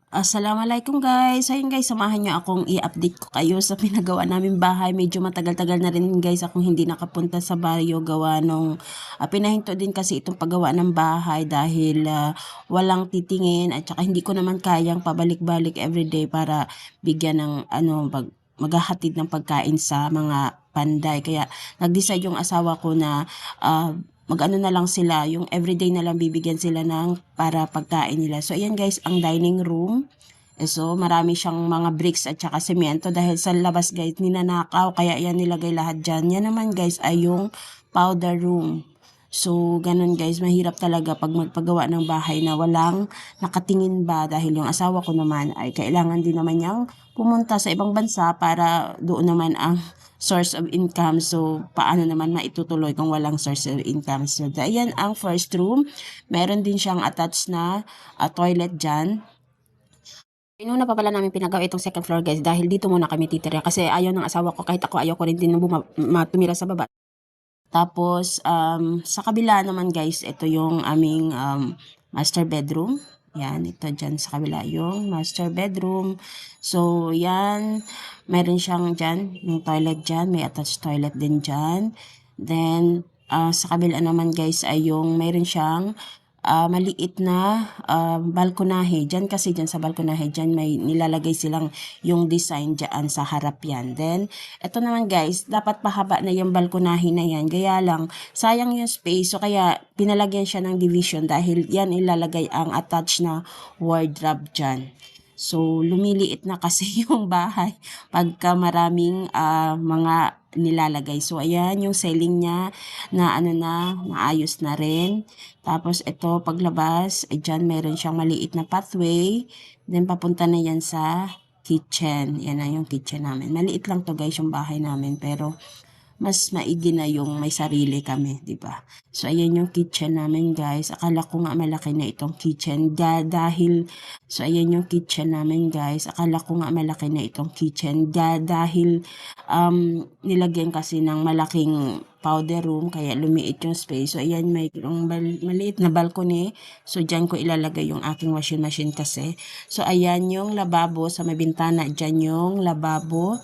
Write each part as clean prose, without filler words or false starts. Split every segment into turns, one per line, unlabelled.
Assalamualaikum guys. Ayun guys, samahan niyo akong i-update ko kayo sa pinagawa namin bahay. Medyo matagal-tagal na rin guys akong hindi nakapunta sa baryo gawa nung pinahinto din kasi itong paggawa ng bahay dahil walang titingin at saka hindi ko naman kayang pabalik-balik everyday para bigyan ng maghahatid ng pagkain sa mga panday. Kaya nag-decide yung asawa ko na mag-ano na lang sila, yung everyday na lang bibigyan sila ng para pagkain nila. So, ayan guys, ang dining room. So, marami siyang mga bricks at saka semento dahil sa labas guys, ninanakaw. Kaya yan nilagay lahat dyan. Yan naman guys ay yung powder room. So, ganun guys, mahirap talaga pag magpagawa ng bahay na walang nakatingin ba dahil yung asawa ko naman ay kailangan din naman niyang pumunta sa ibang bansa para doon naman ang source of income. So, paano naman maitutuloy kung walang source of income? So, ayan ang first room. Meron din siyang attached na toilet dyan. Inuna pa pala namin pinagawa itong second floor guys dahil dito muna kami titira kasi ayaw ng asawa ko kahit ako ayaw ko rin din tumira sa baba. Tapos, sa kabila naman guys, ito yung aming master bedroom. Yan, ito dyan sa kabila yung master bedroom. So, yan, meron siyang dyan, yung toilet dyan, may attached toilet din dyan. Then, sa kabila naman guys ay yung meron siyang maliit na balkonahe. Dyan kasi dyan sa balkonahe, dyan may nilalagay silang yung design dyan sa harap yan. Then, ito naman guys, dapat pahaba na yung balkonahe na yan. Gaya lang, sayang yung space. So, kaya pinalagyan siya ng division dahil yan ilalagay ang attached na wardrobe dyan. So, lumiliit na kasi yung bahay pagka maraming mga nilalagay. So, ayan yung ceiling niya na maayos na rin. Tapos, ito, paglabas, dyan meron siyang maliit na pathway. Then, papunta na yan sa kitchen. Yan na yung kitchen namin. Maliit lang to guys yung bahay namin. Pero, mas maigi na yung may sarili kami, di ba? So, ayan yung kitchen namin, guys. Akala ko nga malaki na itong kitchen. So, ayan yung kitchen namin, guys. Akala ko nga malaki na itong kitchen. Dahil, nilagyan kasi ng malaking powder room, kaya lumiit yung space. So, ayan, may maliit na balcony. So, dyan ko ilalagay yung aking washing machine kasi. So, ayan yung lababo. Sa may bintana, dyan yung lababo.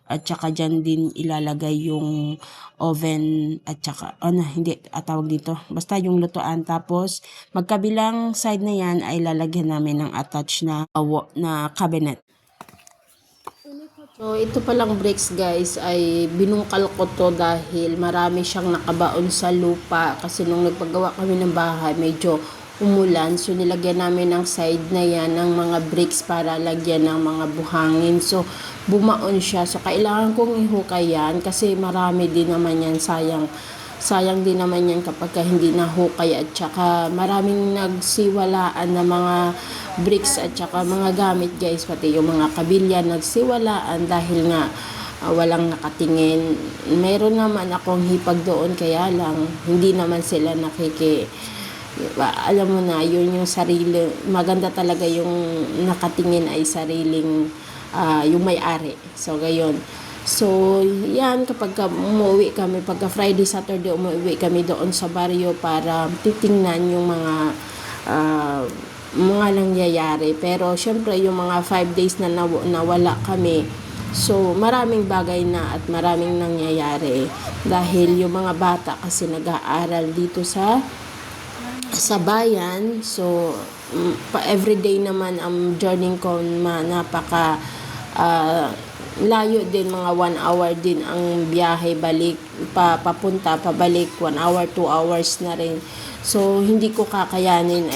At saka dyan din ilalagay yung oven at saka, hindi, tawag dito. Basta yung lutuan. Tapos, magkabilang side na yan ay lalagyan namin ng attached na cabinet. So, ito palang bricks guys ay binungkal ko to dahil marami siyang nakabaon sa lupa kasi nung nagpagawa kami ng bahay medyo umulan. So, nilagyan namin ng side na yan ng mga bricks para lagyan ng mga buhangin. So, bumaon siya. So, kailangan kong ihukay yan kasi marami din naman yan. Sayang din naman yan kapag hindi nahukay at saka maraming nagsiwalaan na mga bricks at saka mga gamit guys. Pati yung mga kabilya nagsiwalaan dahil nga walang nakatingin. Meron naman akong hipag doon kaya lang hindi naman sila alam mo na, yun yung sarili, maganda talaga yung nakatingin ay sariling, yung may-ari. So, gayon. So, yan, kapag umuwi kami, pagka Friday, Saturday, umuwi kami doon sa baryo para titingnan yung mga nangyayari. Pero, syempre, yung mga 5 days na nawala kami, so, maraming bagay na at maraming nangyayari. Dahil yung mga bata kasi nag-aaral dito sa bayan. So, everyday naman ang journey ko napaka layo din, mga 1 hour din ang biyahe balik, papunta, pabalik, 1 hour, 2 hours na rin. So, hindi ko kakayanin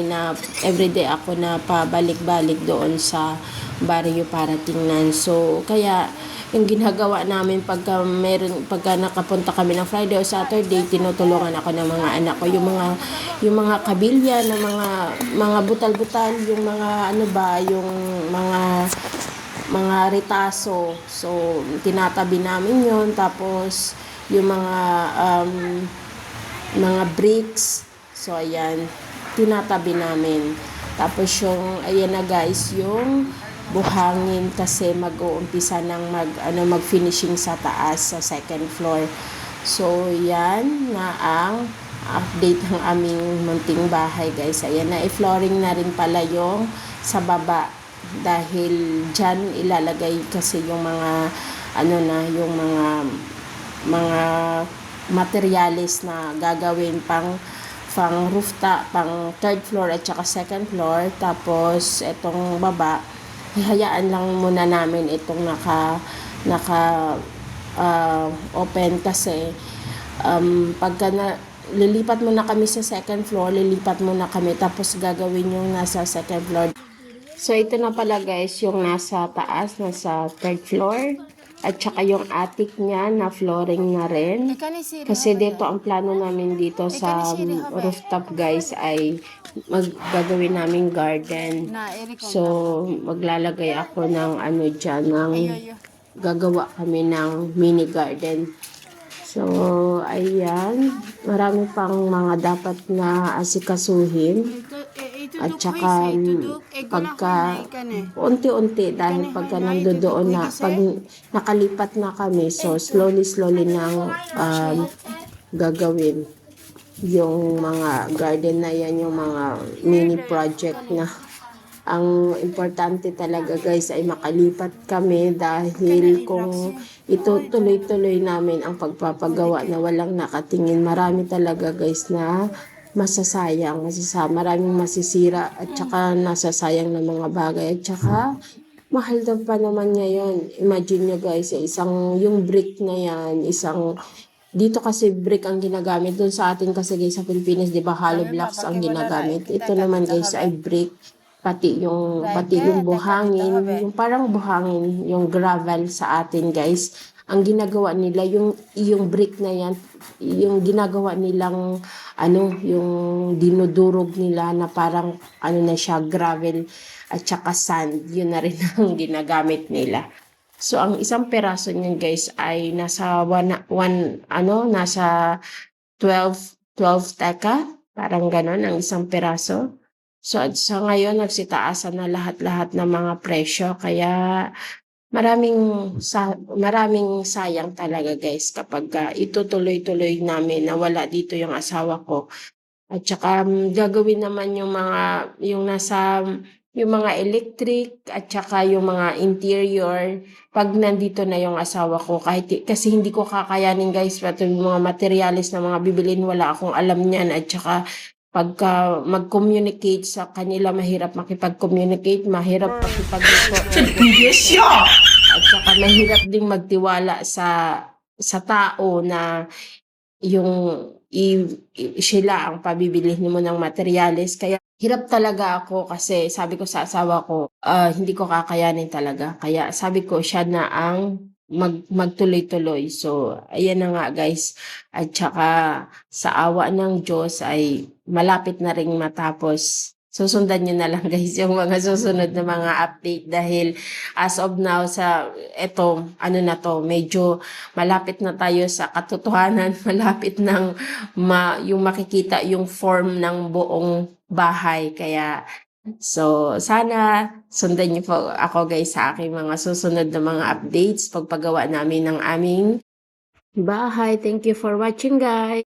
na everyday ako na pabalik-balik doon sa baryo para tingnan. So, kaya yung ginagawa namin pagka nakapunta kami ng Friday o Saturday, tinutulungan ako ng mga anak ko yung mga kabilya ng mga butal-butal, yung mga yung mga ritaso. So, tinatabi namin yon. Tapos, yung mga bricks. So, ayan, tinatabi namin. Tapos, ayan na guys, yung buhangin kasi mag-uumpisa ng mag-finishing sa taas, sa second floor. So, yan na ang update ng aming munting bahay guys. Ayan na, i-flooring na rin pala yung sa baba. Dahil dyan ilalagay kasi yung mga yung mga materialis na gagawin pang rooftop, pang third floor at saka second floor. Tapos etong baba, hihayaan lang muna namin itong naka open kasi pagka lilipat muna kami sa second floor, lilipat muna kami tapos gagawin yung nasa second floor. So ito na pala guys yung nasa taas, nasa third floor. At saka yung attic niya na flooring na rin. Kasi dito ang plano namin dito sa rooftop guys ay gagawin namin garden. So maglalagay ako ng dyan, ng gagawa kami ng mini garden. So ayan, marami pang mga dapat na asikasuhin. At saka pagka unti-unti dahil pagka nandoon na, pag nakalipat na kami, so slowly nang gagawin yung mga garden na yan, yung mga mini project na. Ang importante talaga guys ay makalipat kami dahil kung ito tuloy-tuloy namin ang pagpapagawa na walang nakatingin, marami talaga guys na masasayang, maraming masisira at saka nasasayang ng mga bagay at saka mahal daw pa naman ngayon. Imagine nyo guys, yung brick na yan, dito kasi brick ang ginagamit. Doon sa atin kasi guys sa Pilipinas, di ba hollow blocks ang ginagamit. Ito naman guys ay brick, pati yung buhangin, yung parang buhangin, yung gravel sa atin guys. Ang ginagawa nila, yung brick na yan, yung ginagawa nilang yung dinudurog nila na parang na siya, gravel at saka sand, yun na rin ang ginagamit nila. So ang isang peraso niyan guys ay nasa nasa 12 teka, parang ganon ang isang peraso. So sa ngayon nagsitaasan na lahat-lahat ng mga presyo, kaya maraming sayang talaga guys kapag itutuloy-tuloy namin na wala dito yung asawa ko. At saka gagawin naman yung mga electric at saka yung mga interior pag nandito na yung asawa ko, kasi hindi ko kakayanin guys, pati yung mga materialis na mga bibilin, wala akong alam niyan. At saka pagka mag-communicate sa kanila, mahirap makipag-communicate, mahirap at saka mahirap ding magtiwala sa tao na sila ang pabibilihin mo ng materialis. Kaya hirap talaga ako kasi sabi ko sa asawa ko, hindi ko kakayanin talaga. Kaya sabi ko siya na ang magtuloy-tuloy. So, ayan na nga guys. At saka sa awa ng Diyos ay malapit na ring matapos. Susundan nyo na lang guys yung mga susunod na mga update dahil as of now medyo malapit na tayo sa katotohanan, malapit ng yung makikita yung form ng buong bahay. Kaya so sana sundan niyo po ako guys sa aking mga susunod na mga updates pagpagawa namin ng aming bahay. Thank you for watching guys.